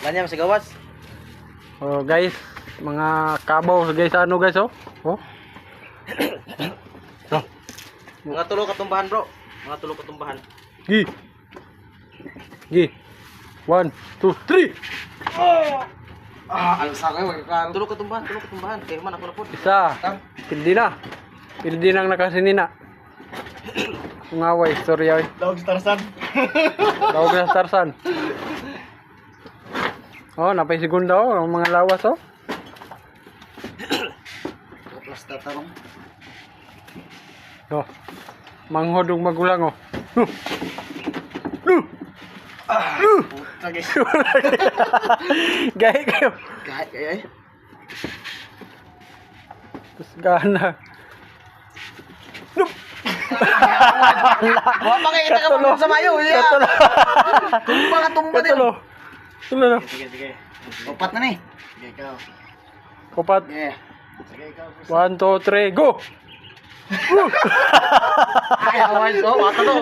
Ganyan sa gawas. Oh, guys, mga kabaw guys, ano guys, oh. Oh. Oh. Mga tulo katumbahan, bro. Mga tulo katumbahan. Gi. Gi. 1 2 3. Ang sakay wag tulo katumbahan, tulo katumbahan. Kay man ako na pod. Isa. Pildi na. Pildi nang nakasinina. Ngaway, sorry ay. Dawag sa Tarzan. Tawag na sa Tarzan. Oh, napay segunda oh, ang mga lawas oh. Plus tatarong. Oh. Manghodong magulang oh. Kage. Gaya kayo. Kaya. Terus gana. Wa pa kay kita ka sa mayo. Katulo. Tumba ka tumba din. Katulo. Tulo na. Sige. Upat na ni. Sige ikaw. Kupat. Sige. Sige ikaw. 1 2 3 go. Ay, awan so, mata to.